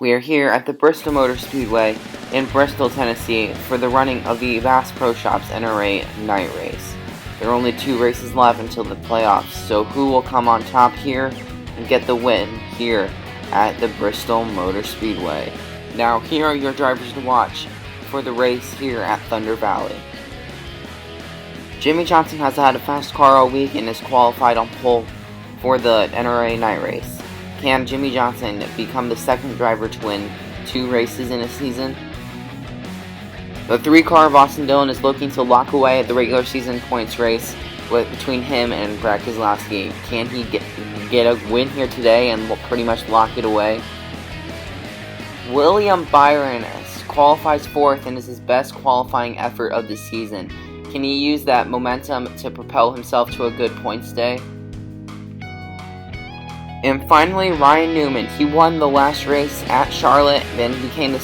We are here at the Bristol Motor Speedway in Bristol, Tennessee for the running of the Bass Pro Shops NRA Night Race. There are only 2 races left until the playoffs, so who will come on top here and get the win here at the Bristol Motor Speedway? Now here are your drivers to watch for the race here at Thunder Valley. Jimmie Johnson has had a fast car all week and is qualified on pole for the NRA Night Race. Can Jimmie Johnson become the second driver to win 2 races in a season? The 3-car of Austin Dillon is looking to lock away at the regular season points race between him and Brad Keselowski. Can he get a win here today and pretty much lock it away? William Byron qualifies 4th and is his best qualifying effort of the season. Can he use that momentum to propel himself to a good points day? And finally, Ryan Newman. He won the last race at Charlotte, then became the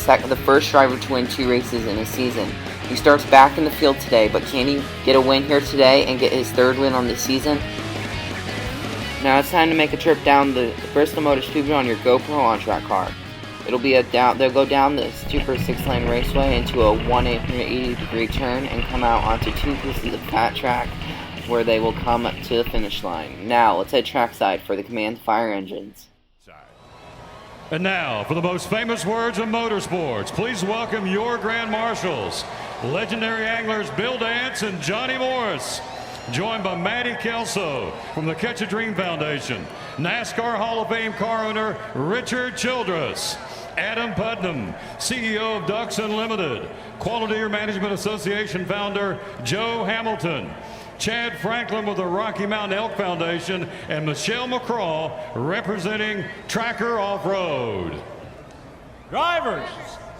first driver to win 2 races in a season. He starts back in the field today, but can he get a win here today and get his 3rd win on the season? Now it's time to make a trip down the Bristol Motor Speedway on your GoPro on-track car. It'll be they'll go down the super 6-lane raceway into a 180-degree turn and come out onto 2 pieces of flat track, where they will come to the finish line. Now, let's head trackside for the Command Fire Engines. And now, for the most famous words of motorsports, please welcome your Grand Marshals, legendary anglers Bill Dance and Johnny Morris, joined by Matty Kelso from the Catch a Dream Foundation, NASCAR Hall of Fame car owner Richard Childress, Adam Putnam, CEO of Ducks Unlimited, Quality Management Association founder Joe Hamilton, Chad Franklin with the Rocky Mountain Elk Foundation, and Michelle McCraw representing Tracker Off-Road. Drivers,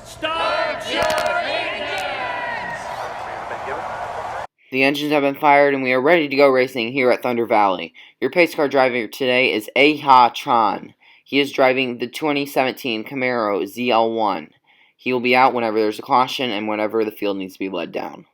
start your engines! The engines have been fired and we are ready to go racing here at Thunder Valley. Your pace car driver today is Aha Tron. He is driving the 2017 Camaro ZL1. He will be out whenever there's a caution and whenever the field needs to be led down.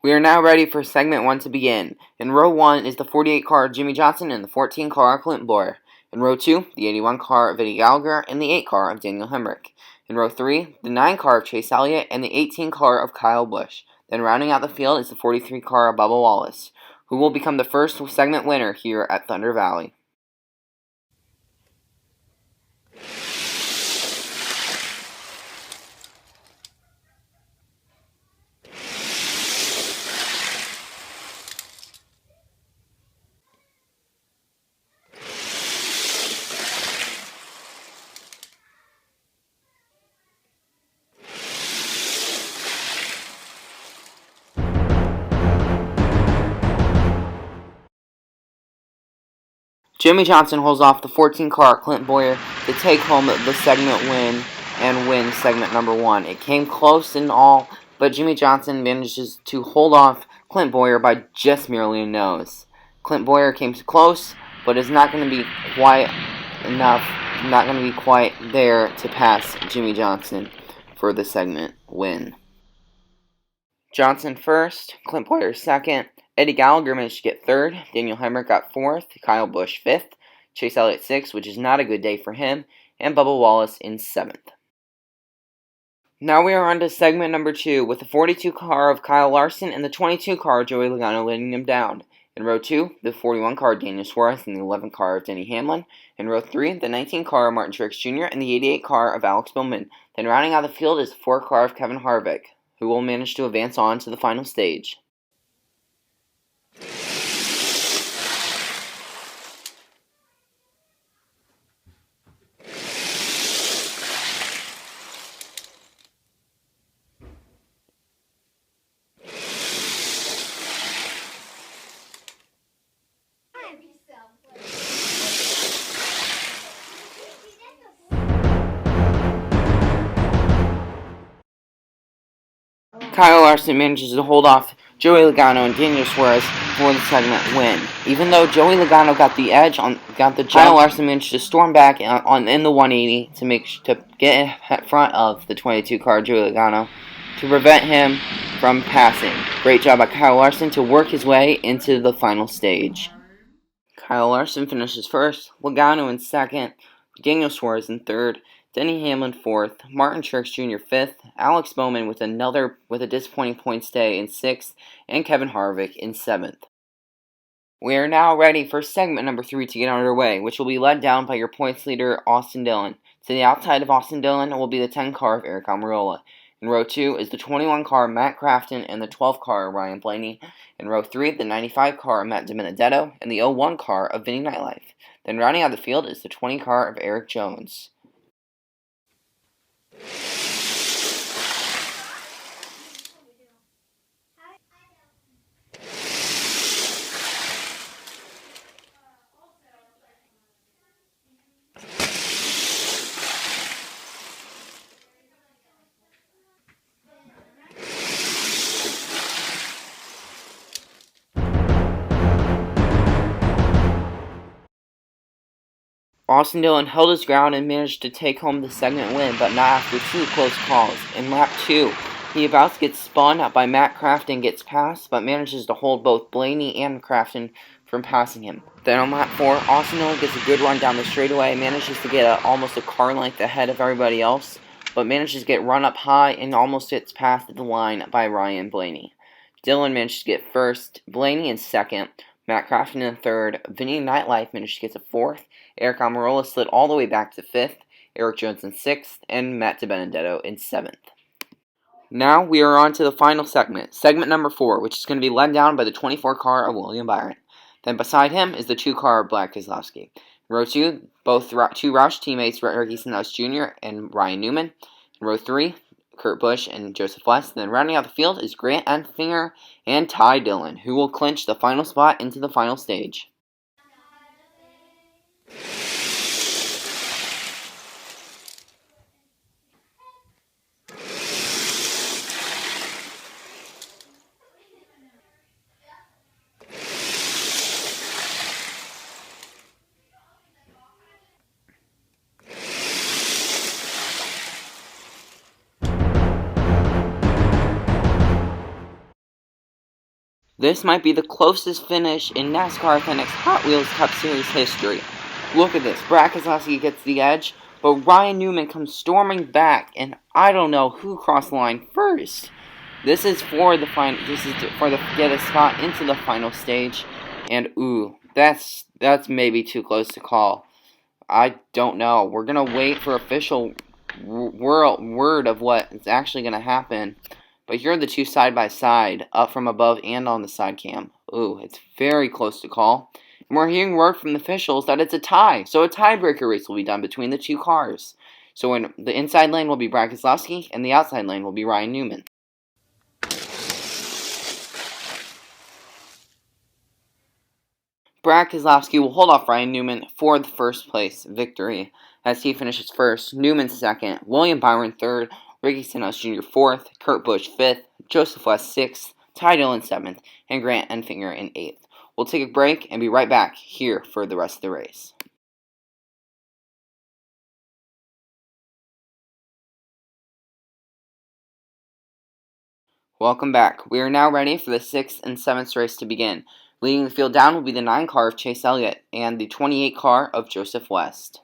We are now ready for segment 1 to begin. In row 1 is the 48 car of Jimmie Johnson and the 14 car of Clint Bowyer. In row 2, the 81 car of Eddie Gallagher and the 8 car of Daniel Hemrick. In row 3, the 9 car of Chase Elliott and the 18 car of Kyle Busch. Then rounding out the field is the 43 car of Bubba Wallace, who will become the first segment winner here at Thunder Valley. Jimmie Johnson holds off the 14 car Clint Bowyer to take home the segment win and win segment number 1. It came close in all, but Jimmie Johnson manages to hold off Clint Bowyer by just merely a nose. Clint Bowyer came close, but is not going to be quite enough, not going to be quite there to pass Jimmie Johnson for the segment win. Johnson first, Clint Bowyer second. Eddie Gallagher managed to get 3rd, Daniel Hemrick got 4th, Kyle Busch 5th, Chase Elliott 6th, which is not a good day for him, and Bubba Wallace in 7th. Now we are on to segment number 2, with the 42 car of Kyle Larson and the 22 car of Joey Logano letting them down. In row 2, the 41 car of Daniel Suarez and the 11 car of Denny Hamlin. In row 3, the 19 car of Martin Truex Jr. and the 88 car of Alex Bowman. Then rounding out the field is the 4 car of Kevin Harvick, who will manage to advance on to the final stage. Kyle Larson manages to hold off Joey Logano and Daniel Suarez for the segment win. Even though Joey Logano got the edge got the jump, Kyle Larson managed to storm back in the 180 to get in front of the 22 car Joey Logano to prevent him from passing. Great job by Kyle Larson to work his way into the final stage. Kyle Larson finishes first, Logano in second, Daniel Suarez in third, Denny Hamlin fourth, Martin Truex Jr. fifth, Alex Bowman with a disappointing points day in sixth, and Kevin Harvick in seventh. We are now ready for segment number 3 to get underway, which will be led down by your points leader, Austin Dillon. To the outside of Austin Dillon will be the 10 car of Eric Almirola. In row 2 is the 21 car Matt Crafton and the 12 car Ryan Blaney. In row 3, the 95 car Matt DiBenedetto and the 01 car of Vinny Nightlife. Then rounding out the field is the 20 car of Eric Jones. Austin Dillon held his ground and managed to take home the segment win, but not after 2 close calls. In lap 2, he about gets spun by Matt Crafton, gets passed, but manages to hold both Blaney and Crafton from passing him. Then on lap 4, Austin Dillon gets a good run down the straightaway, manages to get almost a car length ahead of everybody else, but manages to get run up high and almost gets past the line by Ryan Blaney. Dillon managed to get first, Blaney in second, Matt Crafton in third, Vinny Nightlife managed to get to fourth, Eric Almirola slid all the way back to fifth, Eric Jones in sixth, and Matt DiBenedetto in seventh. Now we are on to the final segment number 4, which is going to be led down by the 24 car of William Byron. Then beside him is the 2 car of Brad Keselowski. In row 2, both 2 Roush teammates, Ricky Stenhouse Jr. and Ryan Newman. In row 3, Kurt Busch and Joseph West. Then rounding out the field is Grant Enfinger and Ty Dillon, who will clinch the final spot into the final stage. This might be the closest finish in NASCAR Authentic's Hot Wheels Cup Series history. Look at this. Brad Keselowski gets the edge, but Ryan Newman comes storming back, and I don't know who crossed the line first. This is for the get a spot into the final stage, and that's maybe too close to call. I don't know. We're gonna wait for official word of what is actually gonna happen. But here are the 2 side by side, up from above and on the side cam. It's very close to call. And we're hearing word from the officials that it's a tie. So a tiebreaker race will be done between the 2 cars. So in the inside lane will be Brad Keselowski, and the outside lane will be Ryan Newman. Brad Keselowski will hold off Ryan Newman for the first place victory as he finishes first, Newman second, William Byron third, Ricky Stenhouse Jr. 4th, Kurt Busch 5th, Joseph West 6th, Ty Dillon 7th, and Grant Enfinger in 8th. We'll take a break and be right back here for the rest of the race. Welcome back. We are now ready for the 6th and 7th race to begin. Leading the field down will be the 9 car of Chase Elliott and the 28 car of Joseph West.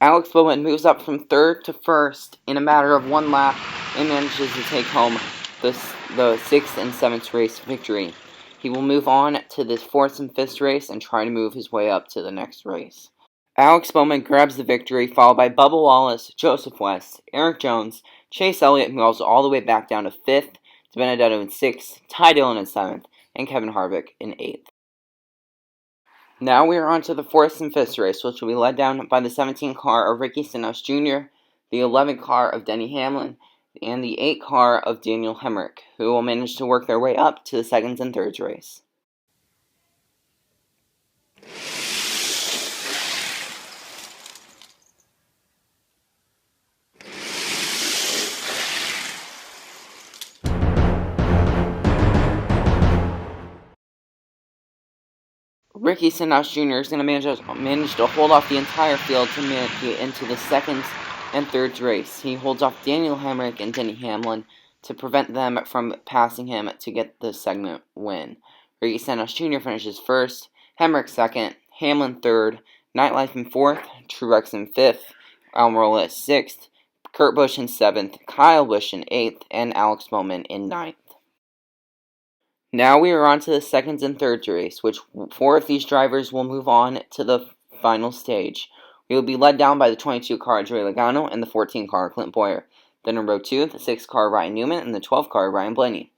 Alex Bowman moves up from 3rd to 1st in a matter of 1 lap and manages to take home the 6th and 7th race victory. He will move on to the 4th and 5th race and try to move his way up to the next race. Alex Bowman grabs the victory, followed by Bubba Wallace, Joseph West, Eric Jones, Chase Elliott moves all the way back down to 5th, DiBenedetto in 6th, Ty Dillon in 7th, and Kevin Harvick in 8th. Now we are on to the 4th and 5th race, which will be led down by the 17 car of Ricky Stenhouse Jr., the 11 car of Denny Hamlin, and the 8 car of Daniel Hemrick, who will manage to work their way up to the 2nd and 3rd race. Ricky Stenhouse Jr. is going to manage to hold off the entire field to make it into the second and third race. He holds off Daniel Hemrick and Denny Hamlin to prevent them from passing him to get the segment win. Ricky Stenhouse Jr. finishes first, Hemrick second, Hamlin third, Nightlife in fourth, Truex in fifth, Almirola sixth, Kurt Busch in seventh, Kyle Busch in eighth, and Alex Bowman in ninth. Now we are on to the second and third race, which 4 of these drivers will move on to the final stage. We will be led down by the 22 car Joey Logano and the 14 car Clint Bowyer. Then in row 2, the 6 car Ryan Newman and the 12 car Ryan Blaney.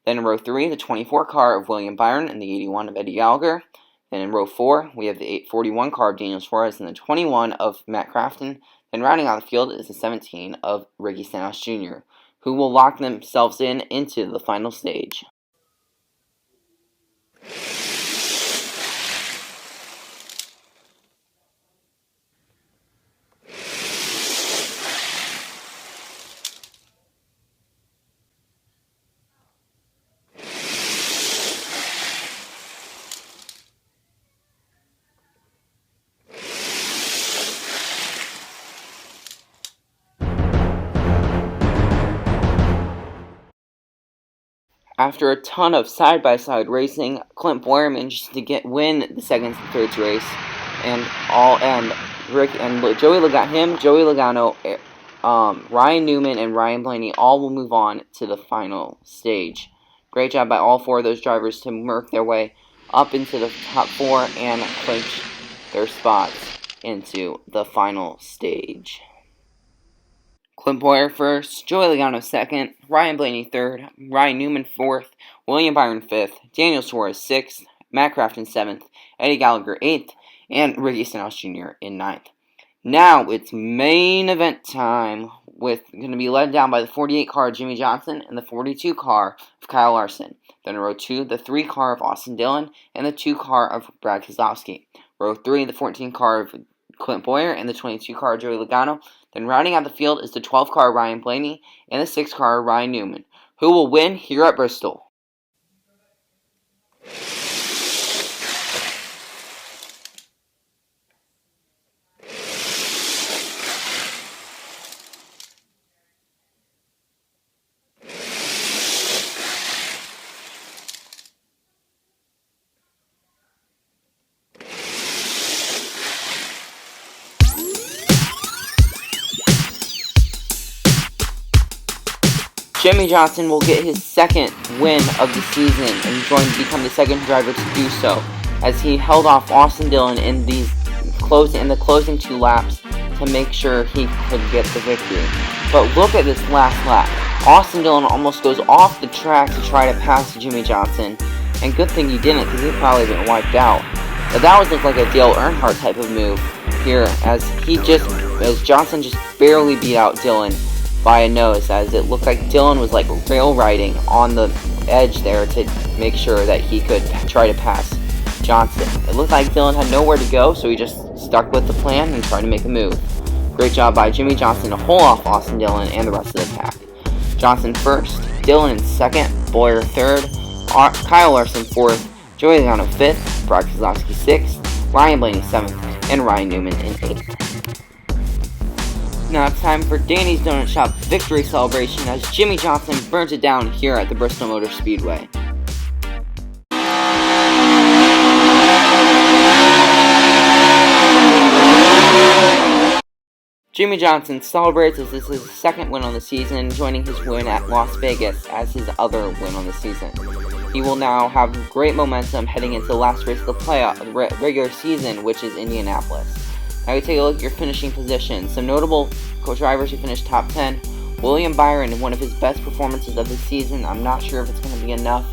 Then in row 3, the 24 car of William Byron and the 81 of Eddie Gallagher. Then in row 4, we have the 841 car of Daniel Suarez and the 21 of Matt Crafton. Then rounding out the field is the 17 of Ricky Stenhouse Jr., who will lock themselves into the final stage. After a ton of side-by-side racing, Clint Bowyer managed to win the second and third race, Joey Logano, Ryan Newman, and Ryan Blaney all will move on to the final stage. Great job by all 4 of those drivers to work their way up into the top 4 and clinch their spots into the final stage. Clint Bowyer first, Joey Logano second, Ryan Blaney third, Ryan Newman fourth, William Byron fifth, Daniel Suarez sixth, Matt Crafton seventh, Eddie Gallagher eighth, and Ricky Stenhouse Jr. in ninth. Now it's main event time, with going to be led down by the 48 car of Jimmy Johnson and the 42 car of Kyle Larson. Then in row 2, the 3 car of Austin Dillon and the 2 car of Brad Keselowski. Row 3, the 14 car of Clint Bowyer and the 22 car of Joey Logano. Then rounding out the field is the 12 car Ryan Blaney and the 6 car Ryan Newman, who will win here at Bristol. Jimmy Johnson will get his second win of the season and become the second driver to do so, as he held off Austin Dillon in the closing 2 laps to make sure he could get the victory. But look at this last lap. Austin Dillon almost goes off the track to try to pass Jimmy Johnson, and good thing he didn't, because he'd probably been wiped out. But that was like a Dale Earnhardt type of move here, as Johnson just barely beat out Dillon by a nose, as it looked like Dillon was like rail riding on the edge there to make sure that he could try to pass Johnson. It looked like Dillon had nowhere to go, so he just stuck with the plan and tried to make a move. Great job by Jimmy Johnson to hold off Austin Dillon and the rest of the pack. Johnson first, Dillon in second, Bowyer third, Kyle Larson fourth, Joey Logano fifth, Brad Keselowski sixth, Ryan Blaney seventh, and Ryan Newman in eighth. Now it's time for Danny's Donut Shop victory celebration as Jimmy Johnson burns it down here at the Bristol Motor Speedway. Jimmy Johnson celebrates as this is his second win on the season, joining his win at Las Vegas as his other win on the season. He will now have great momentum heading into the last race of the regular season, which is Indianapolis. Now we take a look at your finishing positions. Some notable drivers who finished top 10. William Byron in one of his best performances of the season. I'm not sure if it's going to be enough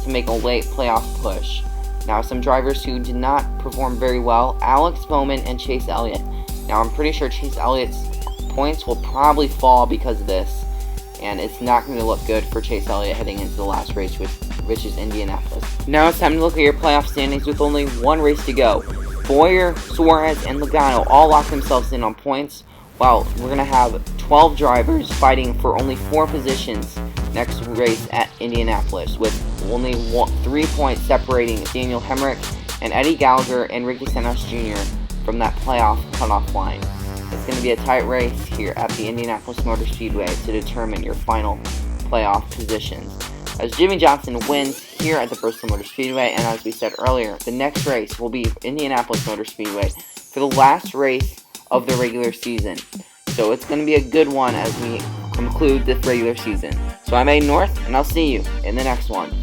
to make a late playoff push. Now some drivers who did not perform very well. Alex Bowman and Chase Elliott. Now I'm pretty sure Chase Elliott's points will probably fall because of this. And it's not going to look good for Chase Elliott heading into the last race, which is Indianapolis. Now it's time to look at your playoff standings with only one race to go. Bowyer, Suarez, and Logano all lock themselves in on points, while we're going to have 12 drivers fighting for only 4 positions next race at Indianapolis, with only 3 points separating Daniel Hemrick and Eddie Gallagher and Ricky Stenhouse Jr. from that playoff cutoff line. It's going to be a tight race here at the Indianapolis Motor Speedway to determine your final playoff positions. As Jimmie Johnson wins here at the Bristol Motor Speedway, and as we said earlier, the next race will be Indianapolis Motor Speedway for the last race of the regular season. So it's going to be a good one as we conclude this regular season. So I'm Aiden North, and I'll see you in the next one.